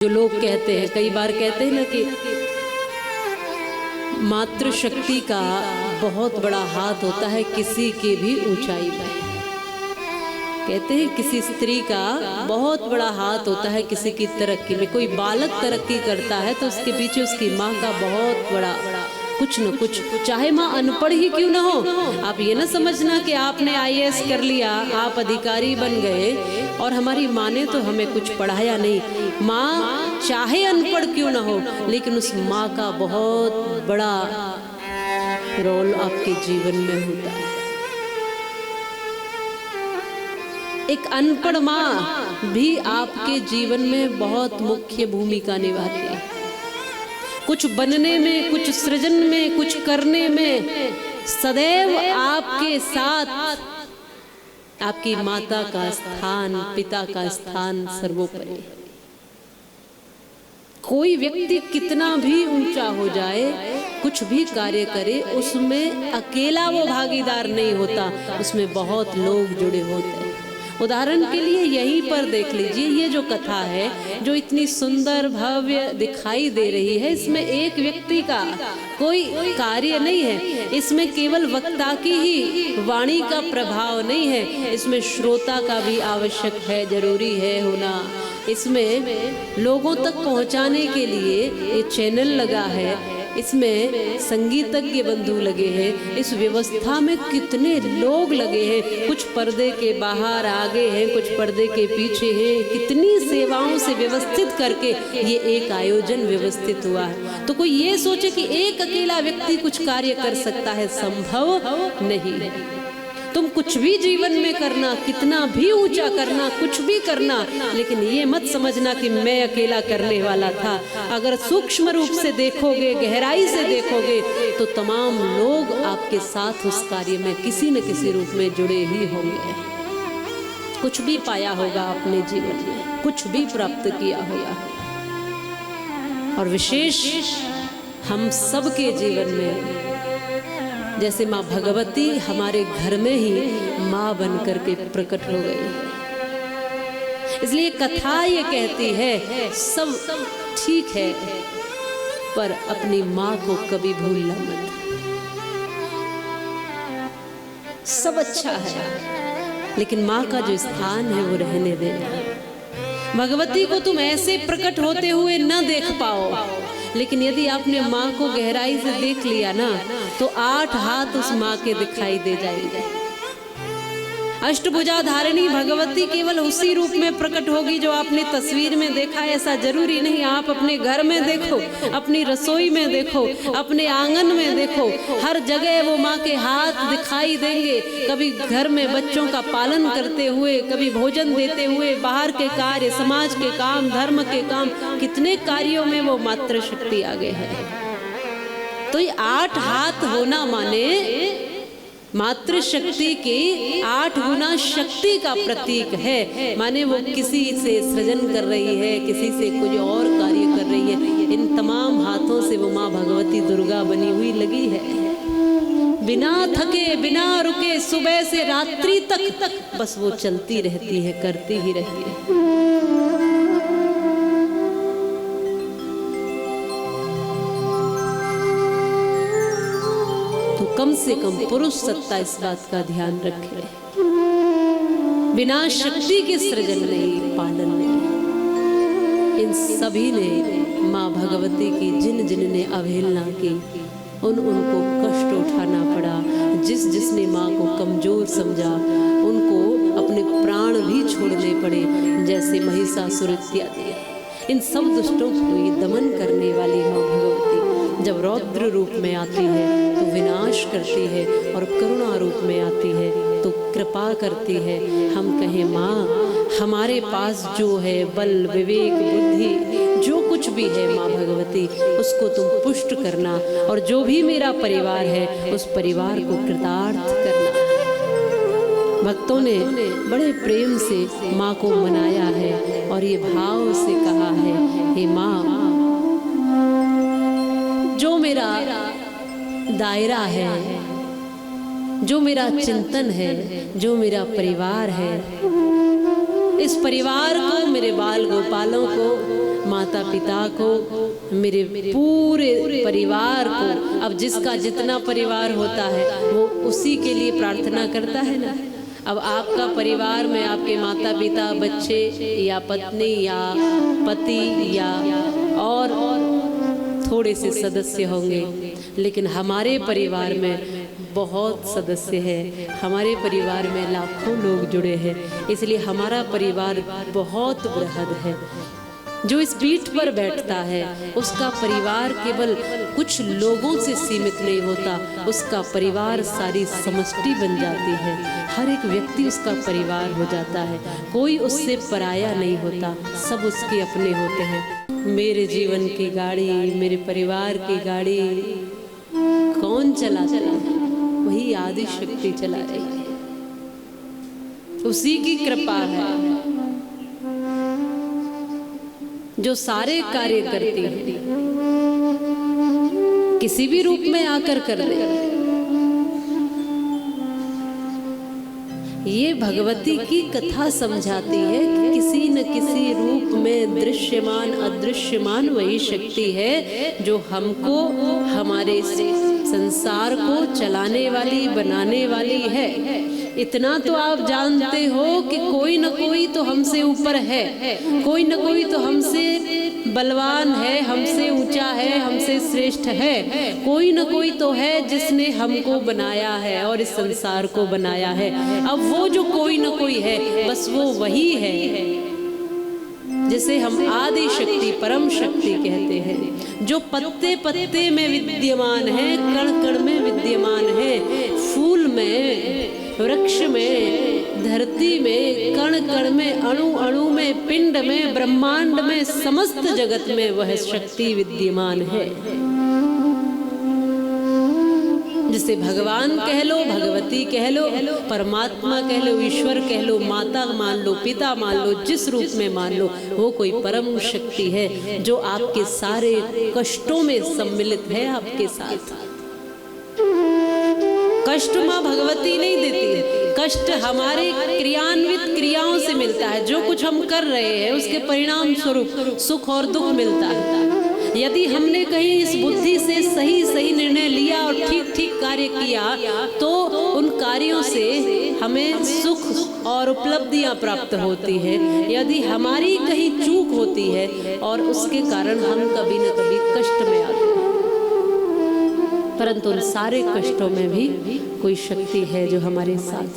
जो लोग कहते हैं, कई बार कहते हैं ना कि मातृशक्ति का बहुत बड़ा हाथ होता है किसी के भी ऊंचाई में। कहते हैं किसी स्त्री का बहुत बड़ा हाथ होता है किसी की तरक्की में। कोई बालक तरक्की करता है तो उसके पीछे उसकी माँ का बहुत बड़ा कुछ न कुछ, चाहे माँ अनपढ़ ही क्यों ना हो। आप ये ना समझना कि आपने IAS कर लिया, आप अधिकारी बन गए और हमारी माँ ने तो हमें कुछ पढ़ाया नहीं। माँ चाहे अनपढ़ क्यों ना हो, लेकिन उस माँ का बहुत बड़ा रोल आपके जीवन में होता है। एक अनपढ़ माँ भी आपके जीवन में बहुत मुख्य भूमिका निभाती है। कुछ बनने में, कुछ सृजन में, कुछ करने में सदैव आपके साथ आपकी माता का स्थान, पिता का स्थान सर्वोपरि। कोई व्यक्ति कितना भी ऊंचा हो जाए, कुछ भी कार्य करे, उसमें अकेला वो भागीदार नहीं होता, उसमें बहुत लोग जुड़े होते हैं। उदाहरण के लिए यहीं पर देख लीजिए, ये जो कथा है जो इतनी सुंदर भव्य दिखाई दे रही है, इसमें एक व्यक्ति का कोई कार्य नहीं है, इसमें केवल वक्ता की ही वाणी का प्रभाव नहीं है, इसमें श्रोता का भी आवश्यक है, जरूरी है होना। इसमें लोगों तक पहुंचाने के लिए ये चैनल लगा है, इसमें संगीतज्ञ बंधु लगे हैं, इस व्यवस्था में कितने लोग लगे हैं, कुछ पर्दे के बाहर आगे हैं, कुछ पर्दे के पीछे हैं, कितनी सेवाओं से व्यवस्थित करके ये एक आयोजन व्यवस्थित हुआ है। तो कोई ये सोचे कि एक अकेला व्यक्ति कुछ कार्य कर सकता है, संभव नहीं। तुम कुछ भी जीवन में करना, कितना भी ऊंचा करना, कुछ भी करना, लेकिन ये मत समझना कि मैं अकेला करने वाला था। अगर सूक्ष्म रूप से देखोगे, गहराई से देखोगे, तो तमाम लोग आपके साथ उस कार्य में किसी न किसी रूप में जुड़े ही होंगे। कुछ भी पाया होगा अपने जीवन में, कुछ भी प्राप्त किया होगा। और विशेष हम सबके जीवन में जैसे माँ भगवती हमारे घर में ही माँ बनकर के प्रकट हो गई, इसलिए कथा ये कहती है सब ठीक है, पर अपनी माँ को कभी भूलना मत। सब अच्छा है, लेकिन माँ का जो स्थान है वो रहने देना। भगवती को तुम ऐसे प्रकट होते हुए न देख पाओ, लेकिन यदि आपने माँ को गहराई से देख लिया ना, तो 8 हाथ उस माँ के दिखाई दे जाएंगे। अष्टभुजा धारिणी भगवती केवल उसी रूप में प्रकट होगी जो आपने तस्वीर में देखा, ऐसा जरूरी नहीं। आप अपने घर में देखो, अपनी रसोई में देखो, अपने आंगन में देखो, हर जगह वो माँ के हाथ दिखाई देंगे। कभी घर में बच्चों का पालन करते हुए, कभी भोजन देते हुए, बाहर के कार्य, समाज के काम, धर्म के काम, कितने कार्यों में वो मातृशक्ति आगे है। तो ये 8 हाथ होना माने मातृशक्ति की 8 गुना शक्ति का प्रतीक है। माने वो किसी से सृजन कर रही है, किसी से कुछ और कार्य कर रही है। इन तमाम हाथों से वो माँ भगवती दुर्गा बनी हुई लगी है। बिना थके, बिना रुके, सुबह से रात्रि तक बस वो चलती रहती है, करती ही रहती है। कम से कम पुरुष सत्ता इस बात का ध्यान रखे, बिना शक्ति के सृजन नहीं, पालन नहीं। इन सभी ने माँ भगवती की जिन जिन ने अवहेलना की, उनको कष्ट उठाना पड़ा। जिसने माँ को कमजोर समझा, उनको अपने प्राण भी छोड़ने पड़े, जैसे महिषासुर इत्यादि। इन सब दुष्टों को ये दमन करने वाली माँ भगवती जब रौद्र रूप में आती है तो विनाश करती है, और करुणा रूप में आती है तो कृपा करती है। हम कहें माँ, हमारे पास जो है बल, विवेक, बुद्धि, जो कुछ भी है माँ भगवती, उसको तुम पुष्ट करना, और जो भी मेरा परिवार है उस परिवार को कृतार्थ करना। भक्तों ने बड़े प्रेम से माँ को मनाया है और ये भाव से कहा है, हे माँ, जो मेरा दायरा है, जो मेरा चिंतन है, जो मेरा परिवार है, इस परिवार को, मेरे बाल गोपालों को माता पिता को, मेरे पूरे परिवार को। अब जिसका जितना परिवार होता है वो उसी के लिए प्रार्थना करता है ना। अब आपका परिवार में आपके माता पिता, बच्चे या पत्नी या पति या और थोड़े से सदस्य होंगे, लेकिन हमारे परिवार में बहुत सदस्य हैं। हमारे परिवार में लाखों लोग जुड़े हैं, इसलिए हमारा परिवार बहुत बृहद है। जो इस पीठ पर बैठता है उसका परिवार केवल कुछ लोगों से सीमित नहीं होता, उसका परिवार सारी समष्टि बन जाती है। हर एक व्यक्ति उसका परिवार हो जाता है, कोई उससे पराया नहीं होता, सब उसके अपने होते हैं। मेरे जीवन की गाड़ी, मेरे परिवार की गाड़ी कौन चलाता है? वही आदि शक्ति चला रही है, उसी की कृपा है जो सारे कार्य करती है, किसी भी रूप में आकर कर दे। ये भगवती की कथा समझाती है कि किसी न किसी रूप में दृश्यमान अदृश्यमान वही शक्ति है जो हमको, हमारे संसार को चलाने वाली, बनाने वाली है। इतना तो आप जानते हो कि कोई न कोई तो हमसे ऊपर है, कोई न कोई तो हमसे बलवान है, हमसे ऊंचा है, हमसे श्रेष्ठ है। कोई न कोई तो है जिसने हमको बनाया है और इस संसार को बनाया है। अब वो जो कोई न कोई है बस वो वही है जिसे हम आदि शक्ति, परम शक्ति कहते हैं, जो पत्ते पत्ते में विद्यमान है, कण कण में विद्यमान है, फूल में, वृक्ष में, धरती में, कण कण में, अणु अणु में, पिंड में, ब्रह्मांड में, समस्त जगत में वह शक्ति विद्यमान है। जिसे भगवान कह लो, भगवती कह लो, परमात्मा कह लो, ईश्वर कह लो, माता मान लो, पिता मान लो, जिस रूप में मान लो, वो कोई परम शक्ति है जो आपके सारे कष्टों में सम्मिलित है, आपके साथ। कष्ट माँ भगवती नहीं देती है, कष्ट हमारे क्रियान्वित क्रियाओं से मिलता है। जो कुछ हम कर रहे हैं उसके परिणाम स्वरूप सुख और दुख मिलता है। यदि हमने कहीं इस बुद्धि से सही सही निर्णय लिया और ठीक ठीक कार्य किया तो उन कार्यों से हमें सुख और उपलब्धियां प्राप्त होती है। यदि हमारी कहीं चूक होती है और उसके कारण हम कभी न कभी कष्ट में आते हैं, परंतु उन सारे कष्टों में भी कोई शक्ति है जो हमारे साथ